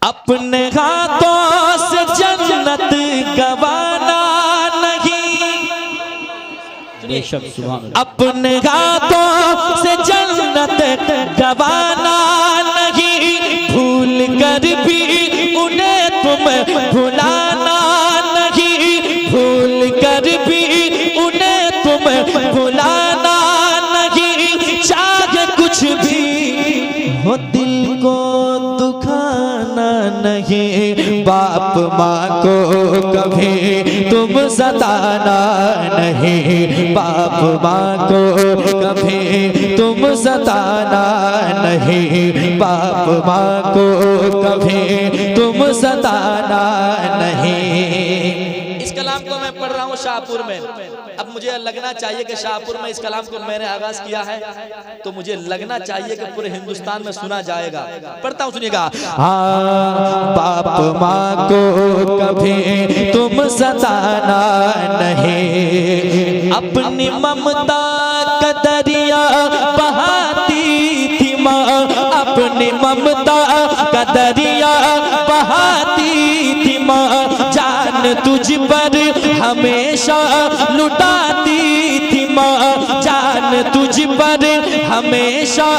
अपने हाथों से जन्नत गवाना नहीं, अपने हाथों से जन्नत गवाना नहीं, भूल कर भी उन्हें तुम भुलाना नहीं, भूल कर भी उन्हें तुम भुलाना नहीं, चाहे कुछ भी हो दिल को दुखाना नहीं, बाप माँ को कभी तुम सताना नहीं, बाप माँ को कभी तुम सताना नहीं, बाप माँ को कभी तुम सताना नहीं। इस कलाम को मैं पढ़ रहा हूँ शाहपुर में। अब मुझे लगना चाहिए कि शाहपुर में इस कलाम को मैंने आगाज किया है तो मुझे लगना चाहिए कि पूरे हिंदुस्तान में सुना जाएगा। पढ़ता हूँ, सुनिएगा। हाँ, बाप माँ को कभी तुम सताना नहीं, अपनी ममता का दरिया बहाती थी माँ, अपनी ममता का दरिया बहाती थी माँ, जान तुझ पर हमेशा लुटाती थी माँ, जान तुझ पर हमेशा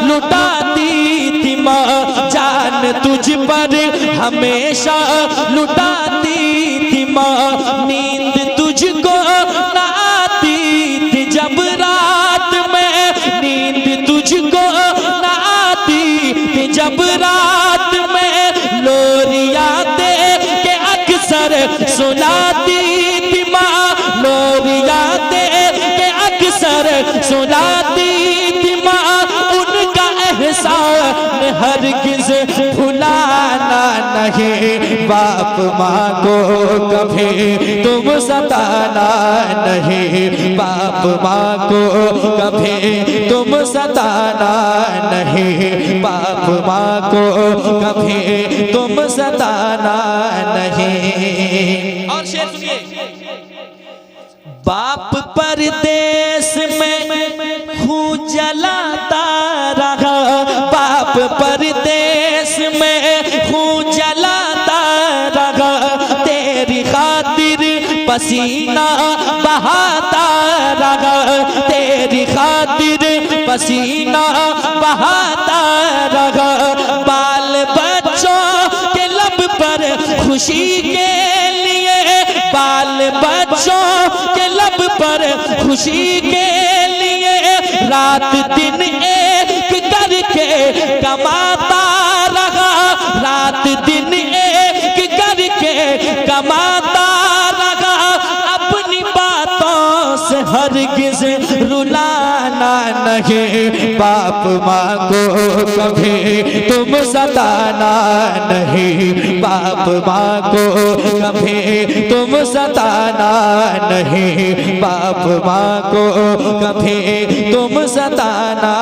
लुटाती थी माँ, जान तुझ पर हमेशा लुटाती थी माँ, नींद तुझको ना आती थी जब रात में, नींद तुझको ना आती थी जब रात में, लोरिया दे के अक्सर सुनाती थी माँ, लोरिया दे के अक्सर सुनाती थी माँ, उनका एहसान हरगिज़ भुलाना नहीं, बाप माँ को कभी तुम सताना नहीं, बाप माँ को कभी तुम सताना नहीं, बाप माँ को कभी तुम सताना नहीं। और शेर सुनिए। बाप परदेश में खून जलाता रहा, बाप परदेश में खून जलाता रहा, तेरी खातिर पसीना बहाता रहा, तेरी खातिर पसीना बहाता रहा, बाल बच्चों के लब पर खुशी के लिए, बाल बच्चों के लब पर खुशी के लिए, रात दिन एक करके कमाता रहा, रात दिन एक करके कमाता रहा, अपनी बातों से हरगिज़ रुलाना नहीं, बाप माँ को कभी तुम सताना नहीं, बाप माँ को कभी तुम सताना नहीं, बाप माँ को कभी तुम सताना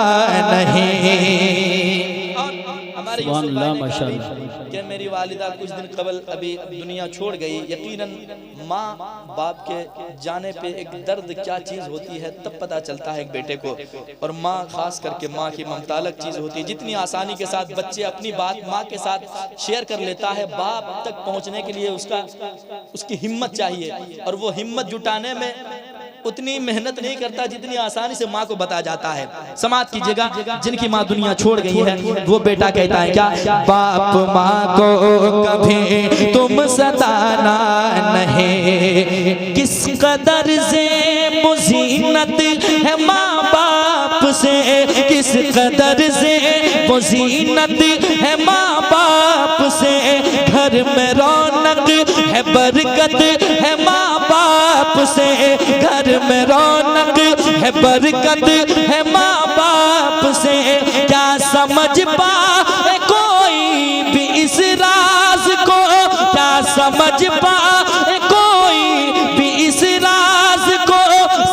नहीं। हमारे कि मेरी वालिदा कुछ दिन कबल अभी दुनिया छोड़ गई, यकीनन माँ बाप के जाने पे एक दर्द क्या चीज़ होती है तब पता चलता है एक बेटे को, और माँ खास करके माँ की ममता अलग चीज़ होती है। जितनी आसानी के साथ बच्चे अपनी बात माँ के साथ शेयर कर लेता है, बाप तक पहुँचने के लिए उसकी हिम्मत चाहिए, और वो हिम्मत जुटाने में उतनी मेहनत नहीं करता जितनी आसानी से माँ को बता जाता है। समाज की जगह जिनकी माँ दुनिया छोड़ गई है वो बेटा कहता है क्या, बाप माँ को कभी तुम सताना नहीं, किस कदर से मुज़ीनत है माँ बाप से, किस कदर से मुज़ीनत है माँ बाप से, घर में रौनक है बरकत है माँ बाप से, घर में रौनक है बरकत है माँ बाप से, क्या समझ पाए कोई भी इस राज को, क्या समझ पाए कोई भी इस राज को,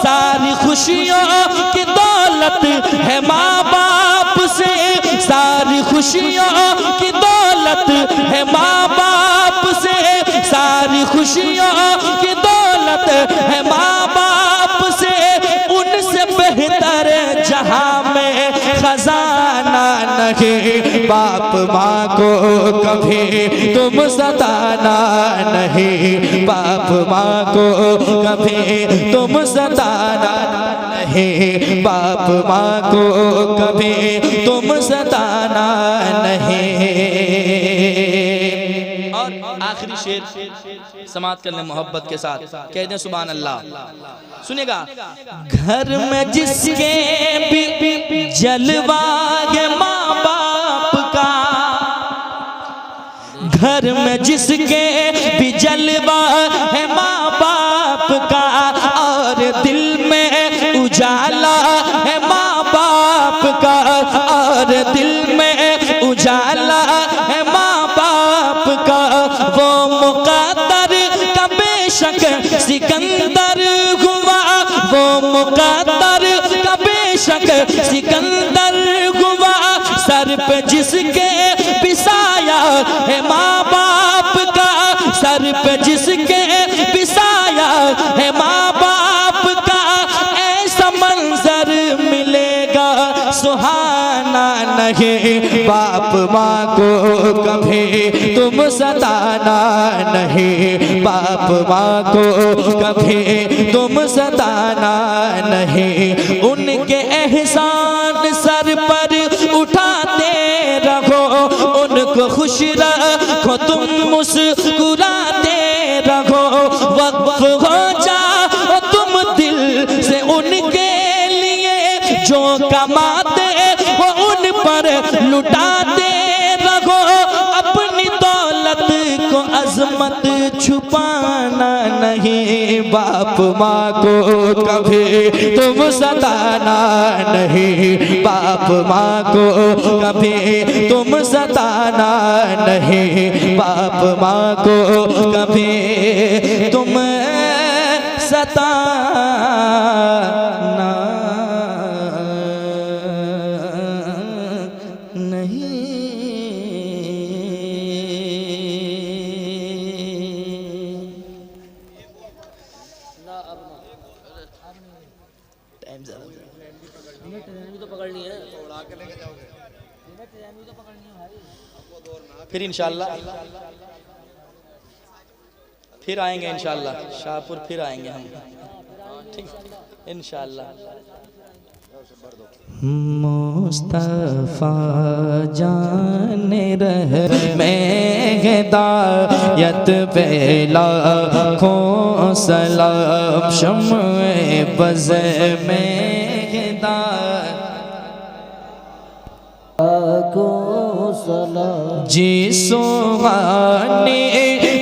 सारी खुशियों की दौलत है माँ बाप से, सारी खुशियों की दौलत है माँ बाप से, सारी खुशियों की दौलत है माँ बाप से, उनसे बेहतर जहां में खजाना नहीं, बाप माँ को कभी तुम सताना नहीं, बाप माँ को कभी तुम सताना नहीं, बाप माँ को कभी तुम सताना नहीं। और आखिरी शेर समात कर ले मोहब्बत के साथ, कह दें सुभान अल्लाह। सुनेगा, घर में जिसके भी जलवा है माँ बाप का, घर में जिसके भी जलवा है माँ बाप का, और दिल में उजाला है माँ बाप का, और दिल में उजाला है माँ बाप का, वो मुक़द्दर का बेशक सिकंदर हुआ, वो मुक़द्दर का बेशक सिकंदर हुआ, सर पे जिसके बिसाया है माँ बाप का, सर पे जिसके बिसाया है माँ बाप का, ऐसा मंजर मिलेगा सुहाना नहीं, बाप माँ को कभी तुम सताना नहीं, बाप माँ को कभी तुम सताना नहीं। उनके एहसान सर पर उठाते रहो, उनको खुश रखो तुम मुस्कुराते रहो, वक्फ हो जाओ तुम दिल से उनके लिए, जो कमाते वो उन पर लुटाते रहो, अपनी दौलत को अजमत छुपाना नहीं, बाप माँ को कभी तुम सताना नहीं, बाप माँ को कभी तुम सताना नहीं, बाप माँ को कभी तुम सताना नहीं। टाइम ज़्यादा तो पकड़नी है, फिर इंशाअल्लाह फिर आएंगे, इंशाअल्लाह शाहपुर फिर आएंगे हम, ठीक इंशाअल्लाह। मुस्तफा जाने रह में हिदायत पे लाखों सलाम, शम्ए बज़ में हिदायत को सलाम, जी सुहानी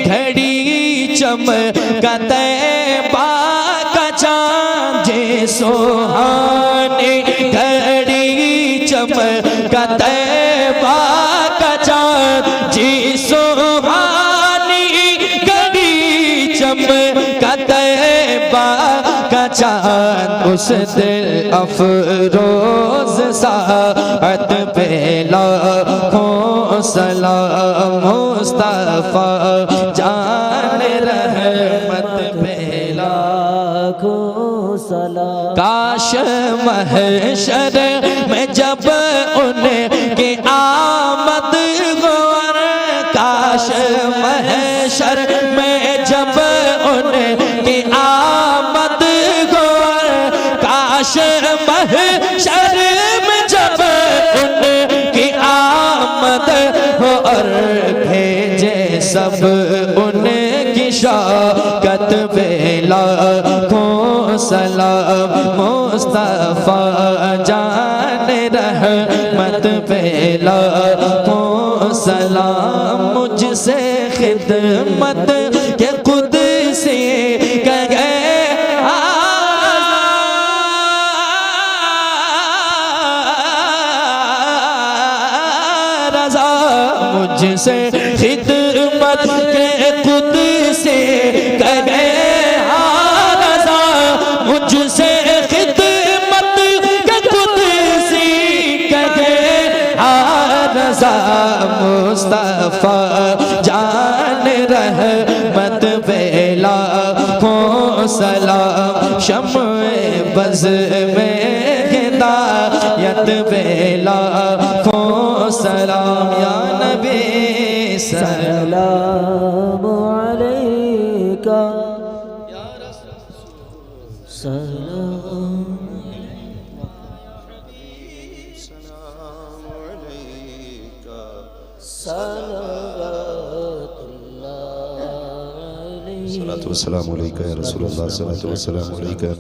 घड़ी चमकते का चाँद, जी सुहानी घड़ी चमकते का चाँद, जी सुहानी घड़ी चमकते का चाँद, उस दिल अफरोज साअत पे लाखों सलाम, मुस्तफा जान रहमत पे लाखों सलाम। काश महशर में जब उनके आमद गौर, काश महशर में जब उनके आमद गौर, काश महशर में जब उनकी आमद हो, और भेजे सब उनकी शौकत पे लाखों सलाम, मुस्तफा जान रहमत पे लाखों सलाम। मुझसे खिदमत के खुद से कहे रज़ा, मुझसे खिदमत के खुद से कहे रज़ा, मुझसे खिदमत के खुद से कहे रज़ा, मुस्तफा जान रहमत पे लाखों सलाम, शम्ए बज़ में हिदायत पे लाखों सलाम या नबी सलाम अलैका सलाम सलातु वस्सलामु अलैका या रसूलल्लाह, सलातु वस्सलामु अलैका।